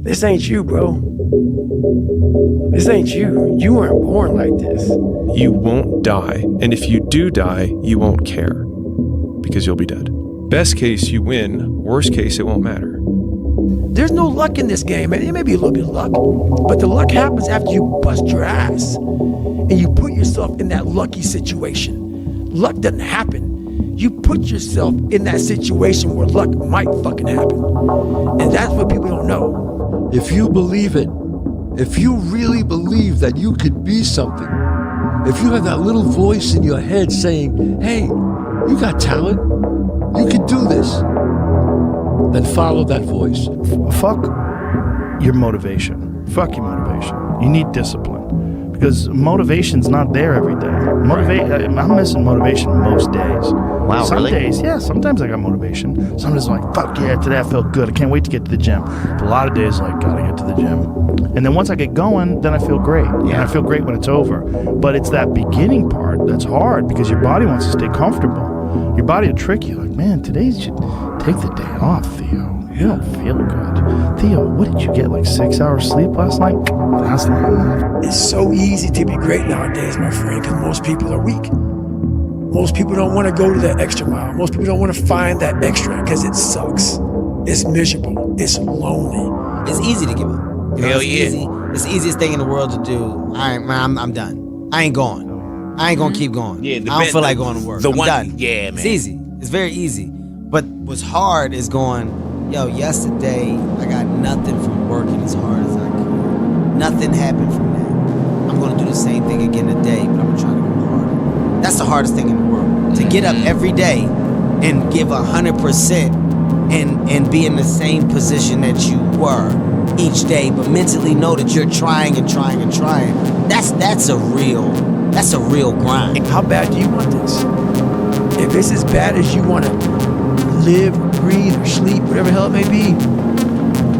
This ain't you, bro. This ain't you. You weren't born like this. You won't die. And if you do die, you won't care. Because you'll be dead. Best case, you win. Worst case, it won't matter. There's no luck in this game, man. It may be a little bit of luck, but the luck happens after you bust your ass and you put yourself in that lucky situation. Luck doesn't happen. You put yourself in that situation where luck might fucking happen. And that's what people don't know. If you believe it, if you really believe that you could be something, if you have that little voice in your head saying, hey, you got talent, you could do this, then follow that voice. Fuck your motivation. Fuck your motivation. You need discipline. Because motivation's not there every day. I'm missing motivation most days. Wow, Some really? days, yeah, sometimes I got motivation. Sometimes I'm like, fuck yeah, today I felt good. I can't wait to get to the gym. But a lot of days, like, gotta get to the gym. And then once I get going, then I feel great. Yeah. And I feel great when it's over. But it's that beginning part that's hard because your body wants to stay comfortable. Your body will trick you. Like, man, today you should take the day off, Theo. You don't feel good. Theo, what did you get, like 6 hours sleep last night? That's not enough. It's so easy to be great nowadays, my friend, because most people are weak. Most people don't want to go to that extra mile. Most people don't want to find that extra because it sucks. It's miserable. It's lonely. It's easy to give up. Hell yeah. Easy. It's the easiest thing in the world to do. I'm done. I ain't going. I ain't gonna keep going. Yeah, I don't feel like going to work. I'm done. Yeah, man. It's easy. It's very easy. But what's hard is going, yo, yesterday I got nothing from working as hard as I could. Nothing happened from that. I'm gonna do the same thing again today, but I'm gonna try to go harder. That's the hardest thing in the world. To get up every day and give 100% and be in the same position that you were each day, but mentally know that you're trying and trying and trying. That's a real grind. How bad do you want this? If it's as bad as you want to live, breathe, or sleep, whatever the hell it may be,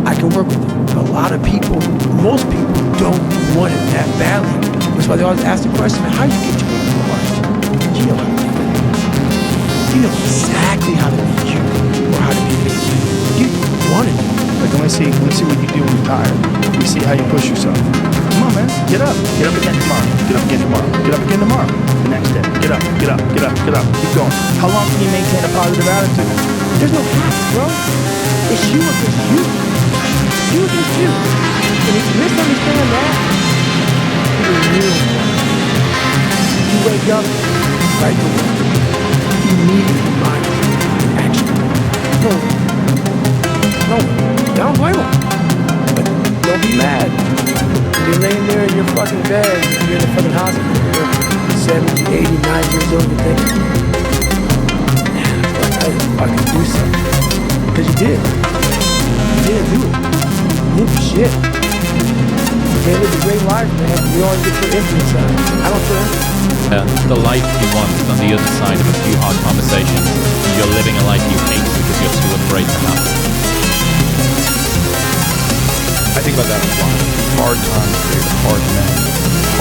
I can work with it. A lot of people, most people don't want it that badly. That's why they always ask the question, how do you get to where you are? You know how to do it. You know exactly how to be you or how to be me. You want it. Like, let me see what you do when you're tired. Let me see how you push yourself. Come on, man. Get up. Get up again tomorrow. Get up again tomorrow. Get up again tomorrow. The next day. Get up. Get up. Get up. Get up. Keep going. How long can you maintain a positive attitude? There's no hacks, bro. It's you against you. You against you. And if you misunderstand that, you're real. You wake up, right to work. Immediately mind action. No, I don't blame them. But don't be mad. You're laying there in your fucking bed, you're in the fucking hospital, you're 70, 80, 90 years old, you're thinking, man, I feel like I didn't fucking do something. Because you did. You didn't do it. You didn't do shit. You can't live a great life, man. You always get your influence on it. I don't feel it. The life you want is on the other side of a few hard conversations. You're living a life you hate because you're too afraid to have it. I think about that a lot. Hard times create hard men.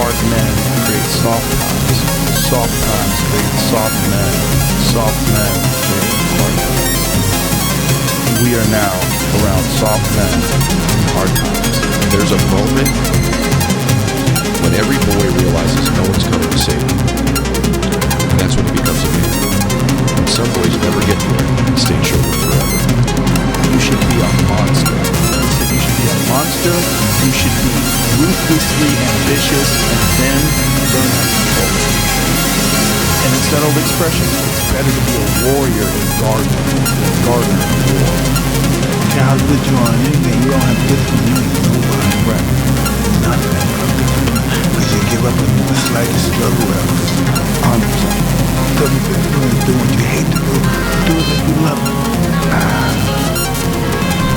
Hard men create soft times. Soft times create soft men. Soft men create hard times. We are now around soft men and hard times. There's a moment when every boy realizes no one's coming to save him. And that's when he becomes a man. And some boys never get there and stay children forever. You should be a monster. You should be a monster. You should be ruthlessly ambitious and then learn how to control it. And it's that old expression, it's better to be a warrior in gardening than a gardener in war. Okay, how good you are in anything, you don't have discipline, you ain't nobody. Right. Nothing. Because you give up in the slightest struggle ever. 100%. So if you're doing what you hate to do, do it like you love it.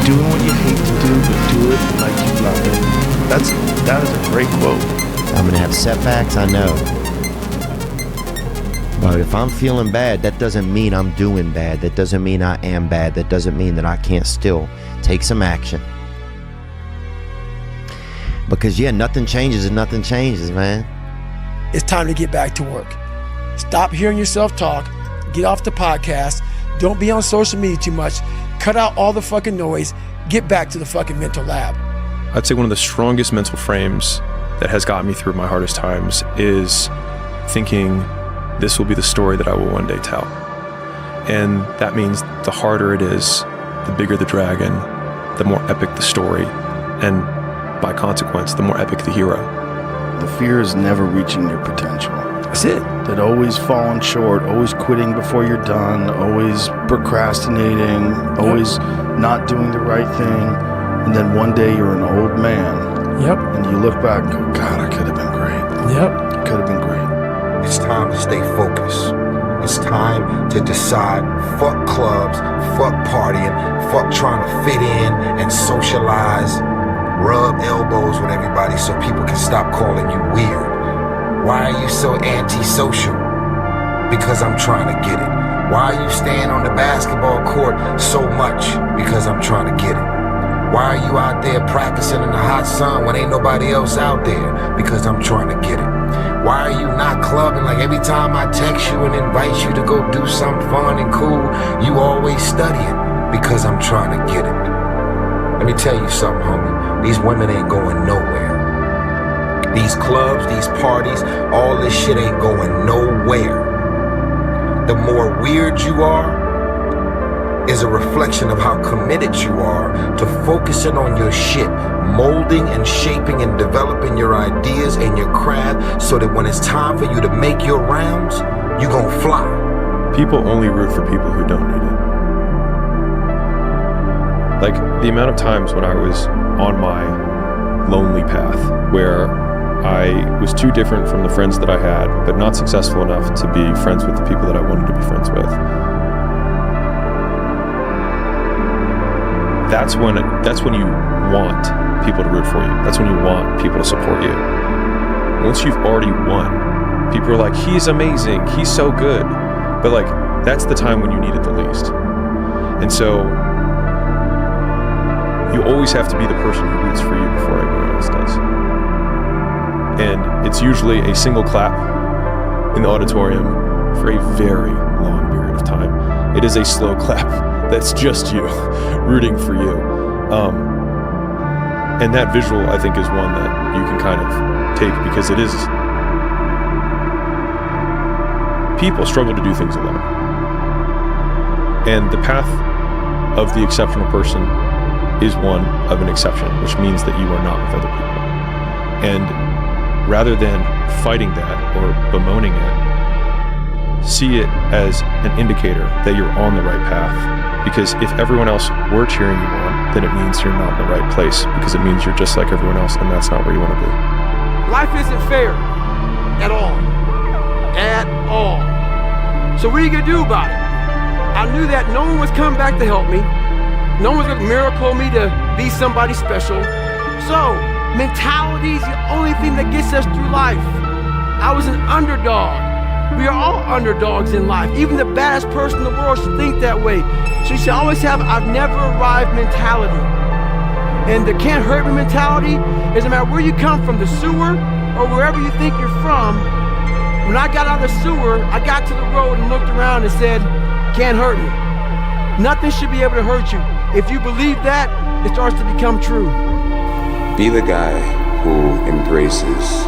Doing what you hate to do, but do it like you love it. That is a great quote. I'm gonna have setbacks, I know. But if I'm feeling bad, that doesn't mean I'm doing bad. That doesn't mean I am bad. That doesn't mean that I can't still take some action. Because yeah, nothing changes and nothing changes, man. It's time to get back to work. Stop hearing yourself talk. Get off the podcast. Don't be on social media too much. Cut out all the fucking noise. Get back to the fucking mental lab. I'd say one of the strongest mental frames that has got me through my hardest times is thinking this will be the story that I will one day tell. And that means the harder it is, the bigger the dragon, the more epic the story, and by consequence, the more epic the hero. The fear is never reaching your potential. That's it. That always falling short, always quitting before you're done, always procrastinating, always not doing the right thing. And then one day you're an old man. Yep. And you look back and go, God, I could have been great. Yep. I could have been great. It's time to stay focused. It's time to decide, fuck clubs, fuck partying, fuck trying to fit in and socialize, rub elbows with everybody so people can stop calling you weird. Why are you so antisocial? Because I'm trying to get it. Why are you staying on the basketball court so much? Because I'm trying to get it. Why are you out there practicing in the hot sun when ain't nobody else out there? Because I'm trying to get it. Why are you not clubbing? Like every time I text you and invite you to go do something fun and cool, you always studying. Because I'm trying to get it. Let me tell you something, homie. These women ain't going nowhere. These clubs, these parties, all this shit ain't going nowhere. The more weird you are is a reflection of how committed you are to focusing on your shit, molding and shaping and developing your ideas and your craft so that when it's time for you to make your rounds, you gon' fly. People only root for people who don't need it. Like the amount of times when I was on my lonely path where I was too different from the friends that I had, but not successful enough to be friends with the people that I wanted to be friends with. That's when you want people to root for you. That's when you want people to support you. Once you've already won, people are like, he's amazing, he's so good. But like, that's the time when you need it the least. And so you always have to be the person who roots for you before everyone else does. And it's usually a single clap in the auditorium for a very long period of time. It is a slow clap that's just you rooting for you. And that visual, I think, is one that you can kind of take because it is... People struggle to do things alone. And the path of the exceptional person is one of an exception, which means that you are not with other people. And rather than fighting that or bemoaning it, see it as an indicator that you're on the right path. Because if everyone else were cheering you on, then it means you're not in the right place, because it means you're just like everyone else, and that's not where you want to be. Life isn't fair at all. At all. So what are you going to do about it? I knew that no one was coming back to help me. No one's going to miracle me to be somebody special. So, mentality is the only thing that gets us through life. I was an underdog. We are all underdogs in life. Even the baddest person in the world should think that way. So you should always have I've never arrived mentality. And the can't hurt me mentality is no matter where you come from, the sewer or wherever you think you're from. When I got out of the sewer, I got to the road and looked around and said, can't hurt me. Nothing should be able to hurt you. If you believe that, it starts to become true. Be the guy who embraces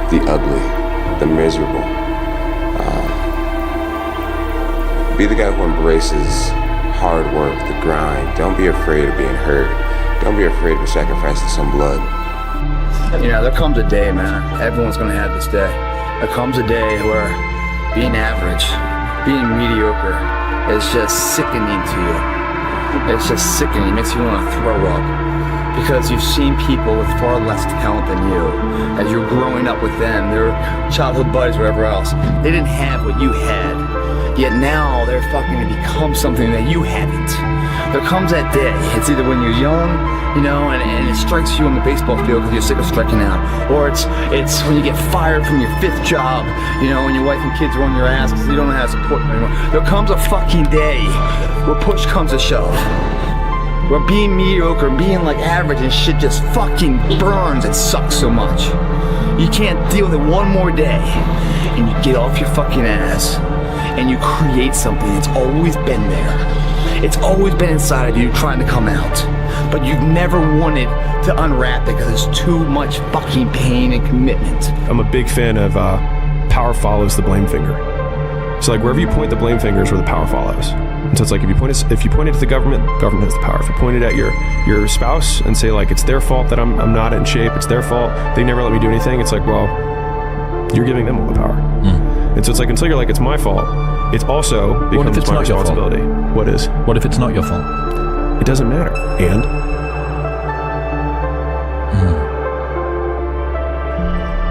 the ugly, the miserable. Be the guy who embraces hard work, the grind. Don't be afraid of being hurt. Don't be afraid of sacrificing some blood. You know, there comes a day, man. Everyone's gonna have this day. There comes a day where being average, being mediocre is just sickening to you. It's just sickening. It makes you want to throw up. Because you've seen people with far less talent than you. As you're growing up with them, their childhood buddies, whatever else, they didn't have what you had. Yet now they're fucking to become something that you haven't. There comes that day. It's either when you're young, you know, and it strikes you on the baseball field because you're sick of striking out, or it's when you get fired from your 5th job, you know, when your wife and kids are on your ass because you don't know how to support them anymore. There comes a fucking day where push comes to shove. Where being mediocre, being like average and shit just fucking burns. It sucks so much. You can't deal with it one more day. And you get off your fucking ass and you create something that's always been there. It's always been inside of you trying to come out. but you've never wanted to unwrap it because it's too much fucking pain and commitment. I'm a big fan of power follows the blame finger. So like wherever you point the blame finger is where the power follows. And so it's like if you point it at the government has the power. If you point it at your spouse and say like it's their fault that I'm not in shape, it's their fault, they never let me do anything, it's like, well, you're giving them all the power. And so it's like until you're like it's my fault, it also becomes my responsibility. What is? What if it's not your fault? It doesn't matter. And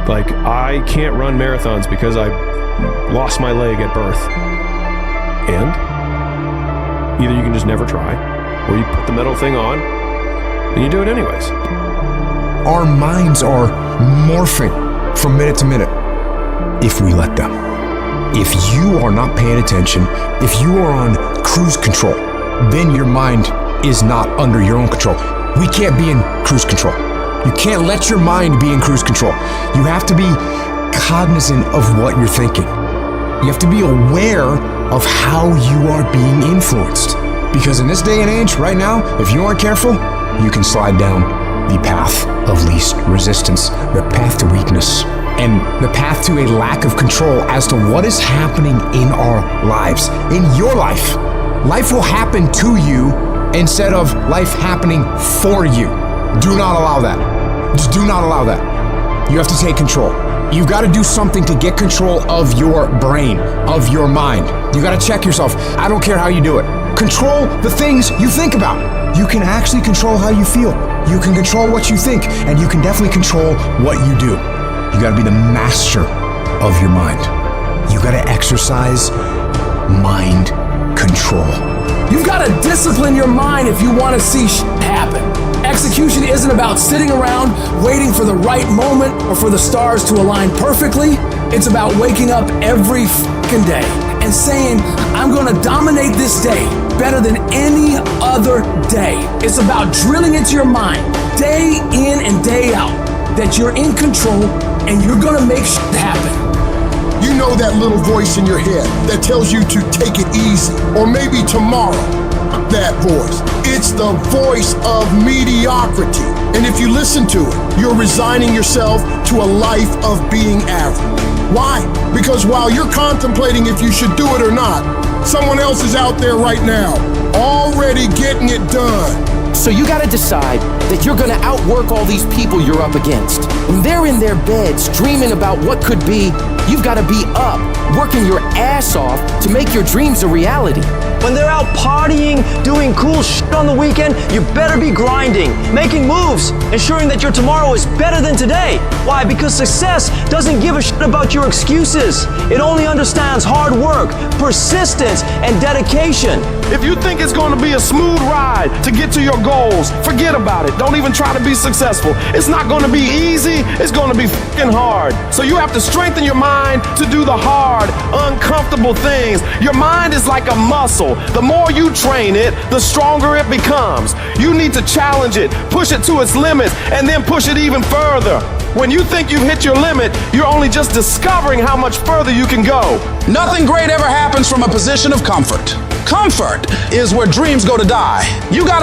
like I can't run marathons because I lost my leg at birth. And either you can just never try, or you put the metal thing on and you do it anyways. Our minds are morphing from minute to minute if we let them. If you are not paying attention, if you are on cruise control, then your mind is not under your own control. We can't be in cruise control. You can't let your mind be in cruise control. You have to be cognizant of what you're thinking. You have to be aware of how you are being influenced. Because in this day and age, right now, if you aren't careful, you can slide down the path of least resistance, the path to weakness, and the path to a lack of control as to what is happening in our lives. In your life, life will happen to you instead of life happening for you. Do not allow that. Just do not allow that. You have to take control. You've got to do something to get control of your brain, of your mind. You got to check yourself. I don't care how you do it. Control the things you think about. You can actually control how you feel. You can control what you think, and you can definitely control what you do. You got to be the master of your mind. You got to exercise mind control. You've got to discipline your mind if you want to see happen. Execution isn't about sitting around waiting for the right moment or for the stars to align perfectly. It's about waking up every fucking day and saying, I'm going to dominate this day better than any other day. It's about drilling into your mind day in and day out that you're in control and you're going to make shit happen. You know that little voice in your head that tells you to take it easy, or maybe tomorrow. That voice. It's the voice of mediocrity. And if you listen to it, you're resigning yourself to a life of being average. Why? Because while you're contemplating if you should do it or not, someone else is out there right now, already getting it done. So you gotta decide that you're gonna outwork all these people you're up against. When they're in their beds dreaming about what could be, you've gotta be up, working your ass off to make your dreams a reality. When they're out partying, doing cool shit on the weekend, you better be grinding, making moves, ensuring that your tomorrow is better than today. Why? Because success doesn't give a shit about your excuses. It only understands hard work, persistence, and dedication. If you think it's going to be a smooth ride to get to your goals, forget about it. Don't even try to be successful. It's not going to be easy. It's going to be fucking hard. So you have to strengthen your mind to do the hard, uncomfortable things. Your mind is like a muscle. The more you train it, the stronger it becomes. You need to challenge it, push it to its limits, and then push it even further. When you think you've hit your limit, you're only just discovering how much further you can go. Nothing great ever happens from a position of comfort. Comfort is where dreams go to die. You gotta